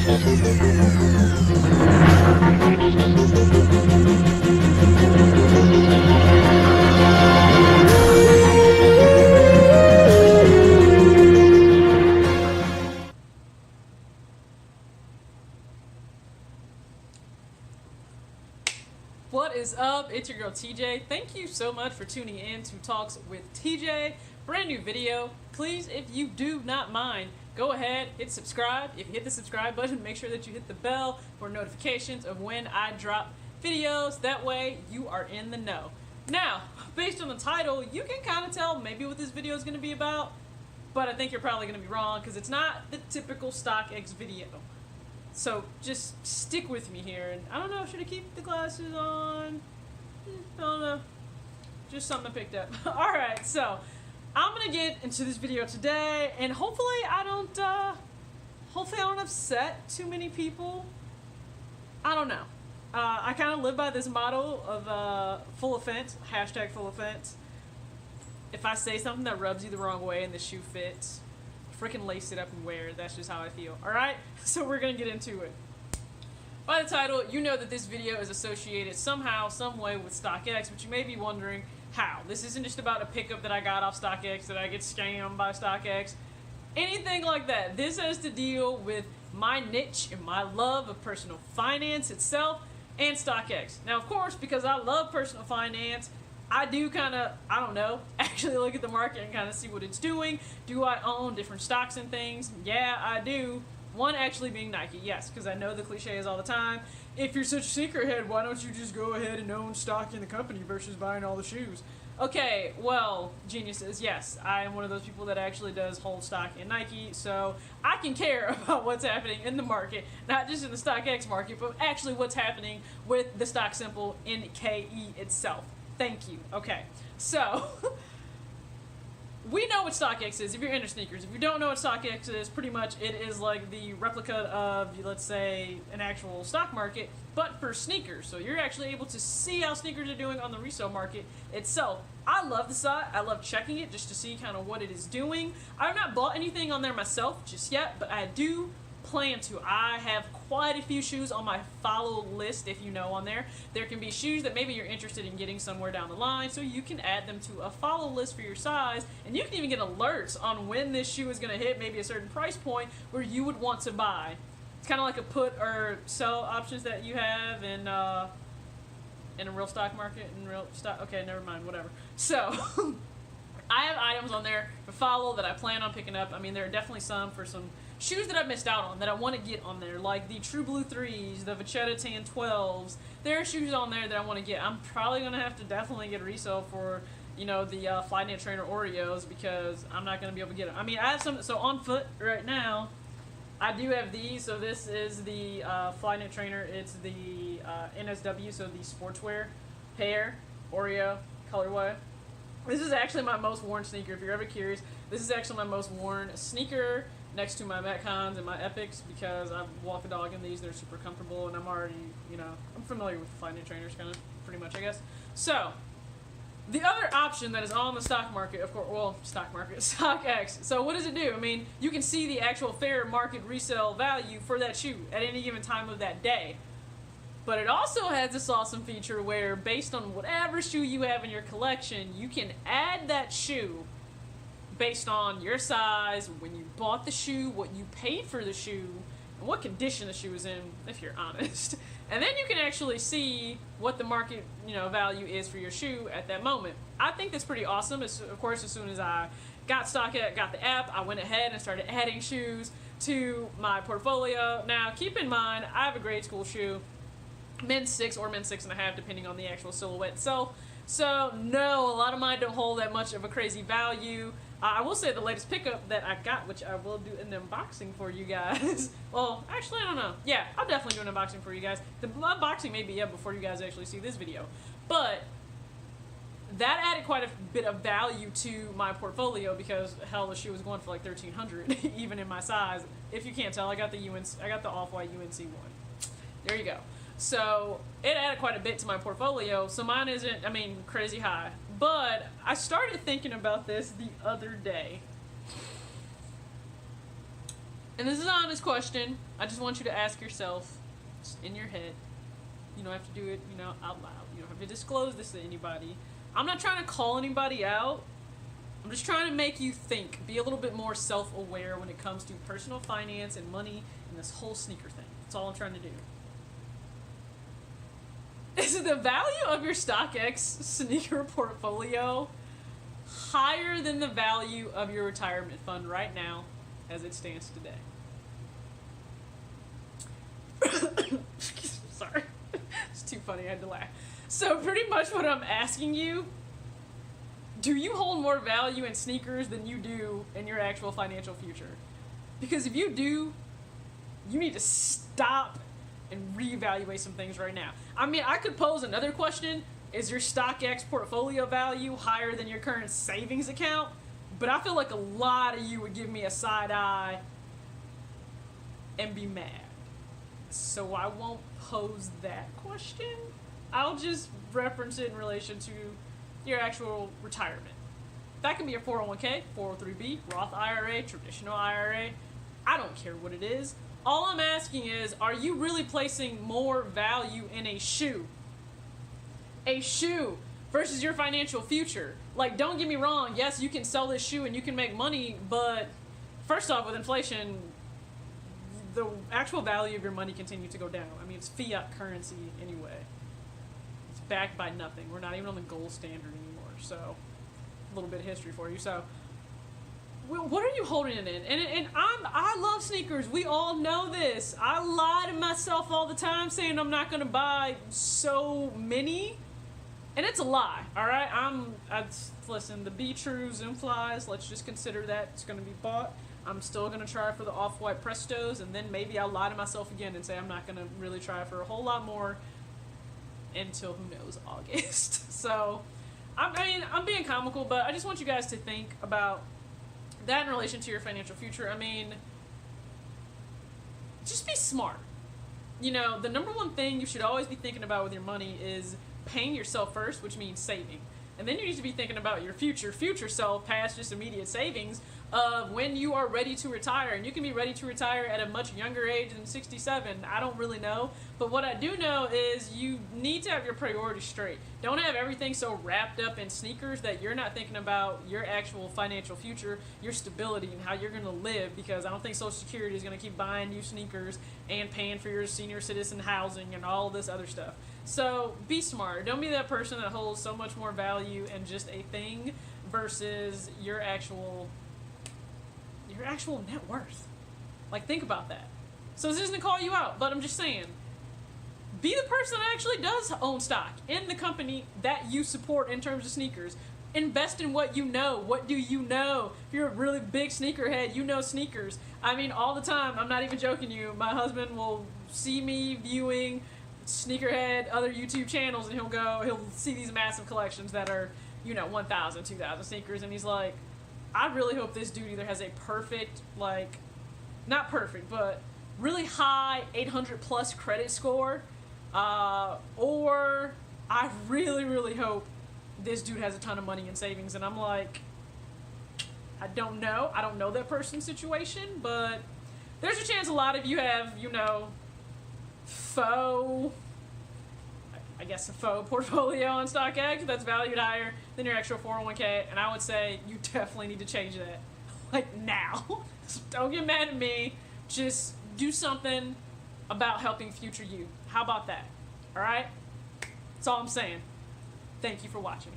What is up? It's your girl TJ. Thank you so much for tuning in to Talks with TJ. Brand new video. Please, if you do not mind, go ahead, hit subscribe. If you hit the subscribe button, make sure that you hit the bell for notifications of when I drop videos. That way, you are in the know. Now, based on the title, you can kind of tell maybe what this video is going to be about, but I think you're probably going to be wrong because it's not the typical StockX video. So just stick with me here, and I don't know, should I keep the glasses on? I don't know. Just something I picked up. Alright, so I'm gonna get into this video today, and hopefully I don't upset too many people. I don't know. I kind of live by this motto of full offense, hashtag full offense. If I say something that rubs you the wrong way and the shoe fits, freaking lace it up and wear it. That's just how I feel. Alright? So we're gonna get into it. By the title, you know that this video is associated somehow, some way with StockX, but you may be wondering how. This isn't just about a pickup that I got off StockX, that I get scammed by StockX. Anything like that. This has to deal with my niche and my love of personal finance itself and StockX. Now, of course, because I love personal finance, I do kind of, I don't know, actually look at the market and kind of see what it's doing. Do I own different stocks and things? Yeah, I do. One actually being Nike, yes, because I know the cliche is all the time. If you're such a sneakerhead, why don't you just go ahead and own stock in the company versus buying all the shoes? Okay, well, geniuses, yes, I am one of those people that actually does hold stock in Nike, so I can care about what's happening in the market, not just in the StockX market, but actually what's happening with the stock symbol NKE itself. Thank you. Okay, so we know what StockX is if you're into sneakers. If you don't know what StockX is, pretty much it is like the replica of, let's say, an actual stock market, but for sneakers. So you're actually able to see how sneakers are doing on the resale market itself. I love the site. I love checking it just to see kind of what it is doing. I've not bought anything on there myself just yet, but I do plan to. I have quite a few shoes on my follow list, if you know, on there. There can be shoes that maybe you're interested in getting somewhere down the line, so you can add them to a follow list for your size, and you can even get alerts on when this shoe is going to hit maybe a certain price point where you would want to buy. It's kind of like a put or sell options that you have in a real stock market, in real stock. Okay, never mind, whatever. So I have items on there to follow that I plan on picking up. I mean, there are definitely some for some shoes that I missed out on that I want to get on there, like the True Blue 3s, the Vachetta Tan 12s. There are shoes on there that I want to get. I'm probably going to have to definitely get a resale for, you know, the Flyknit Trainer Oreos, because I'm not going to be able to get them. I mean, I have some, so on foot right now, I do have these. So this is the Flyknit Trainer. It's the NSW, so the sportswear pair, Oreo, colorway. This is actually my most worn sneaker, if you're ever curious. This is actually my most worn sneaker next to my Metcons and my Epics, because I walk the dog in these. They're super comfortable, and I'm already, you know, I'm familiar with the Flyknit trainers, kind of, pretty much, I guess. So, the other option that is on the stock market, of course, well, stock market, StockX. So what does it do? I mean, you can see the actual fair market resale value for that shoe at any given time of that day. But it also has this awesome feature where, based on whatever shoe you have in your collection, you can add that shoe based on your size, when you bought the shoe, what you paid for the shoe, and what condition the shoe is in, if you're honest. And then you can actually see what the market, you know, value is for your shoe at that moment. I think that's pretty awesome. Of course, as soon as I got StockX, got the app, I went ahead and started adding shoes to my portfolio. Now, keep in mind, I have a grade school shoe, men's 6 or men's 6.5, depending on the actual silhouette itself. So, no, a lot of mine don't hold that much of a crazy value. I will say the latest pickup that I got, which I will do an unboxing for you guys. Well, actually, I don't know. Yeah, I'll definitely do an unboxing for you guys. The unboxing may be up before you guys actually see this video. But that added quite a bit of value to my portfolio, because, hell, the shoe was going for like $1,300, even in my size. If you can't tell, I got the off-white UNC one. There you go. So it added quite a bit to my portfolio. So mine isn't, I mean, crazy high. But I started thinking about this the other day. And this is an honest question. I just want you to ask yourself, just in your head. You don't have to do it, out loud. You don't have to disclose this to anybody. I'm not trying to call anybody out. I'm just trying to make you think. Be a little bit more self-aware when it comes to personal finance and money and this whole sneaker thing. That's all I'm trying to do. Is the value of your StockX sneaker portfolio higher than the value of your retirement fund right now as it stands today? Sorry. It's too funny, I had to laugh. So pretty much what I'm asking you, do you hold more value in sneakers than you do in your actual financial future? Because if you do, you need to stop and reevaluate some things right now. I mean, I could pose another question. Is your StockX portfolio value higher than your current savings account? But I feel like a lot of you would give me a side eye and be mad. So I won't pose that question. I'll just reference it in relation to your actual retirement. That can be a 401k, 403b, Roth IRA, traditional IRA. I don't care what it is. All I'm asking is, are you really placing more value in a shoe? A shoe versus your financial future. Like, don't get me wrong. Yes, you can sell this shoe and you can make money, but first off, with inflation, the actual value of your money continues to go down. I mean, it's fiat currency anyway. It's backed by nothing. We're not even on the gold standard anymore. So, a little bit of history for you. So, what are you holding it in? And I love sneakers. We all know this. I lie to myself all the time saying I'm not going to buy so many. And it's a lie, all right? Listen, the Be True Zoom Flies, let's just consider that it's going to be bought. I'm still going to try for the Off-White Prestos, and then maybe I'll lie to myself again and say I'm not going to really try for a whole lot more until, who knows, August. So, I'm being comical, but I just want you guys to think about that in relation to your financial future. I mean, just be smart. The number one thing you should always be thinking about with your money is paying yourself first, which means saving. And then you need to be thinking about your future self past just immediate savings of when you are ready to retire. And you can be ready to retire at a much younger age than 67. I don't really know. But what I do know is you need to have your priorities straight. Don't have everything so wrapped up in sneakers that you're not thinking about your actual financial future, your stability, and how you're going to live. Because I don't think Social Security is going to keep buying you sneakers and paying for your senior citizen housing and all this other stuff. So be smart. Don't be that person that holds so much more value in just a thing versus your actual net worth. Like, think about that. So this isn't to call you out, but I'm just saying, be the person that actually does own stock in the company that you support in terms of sneakers. Invest in what you know. What do you know? If you're a really big sneakerhead, you know sneakers. I mean, all the time. I'm not even joking you. My husband will see me viewing sneakerhead other YouTube channels, and he'll see these massive collections that are 1,000, 2,000 sneakers, and he's like, I really hope this dude either has a perfect, like, not perfect, but really high 800 plus credit score, or I really, really hope this dude has a ton of money in savings. And I'm like, I don't know that person's situation, but there's a chance a lot of you have, a faux portfolio on StockX that's valued higher than your actual 401k, and I would say you definitely need to change that, like, now. So don't get mad at me. Just do something about helping future you. How about that? All right? That's all I'm saying. Thank you for watching.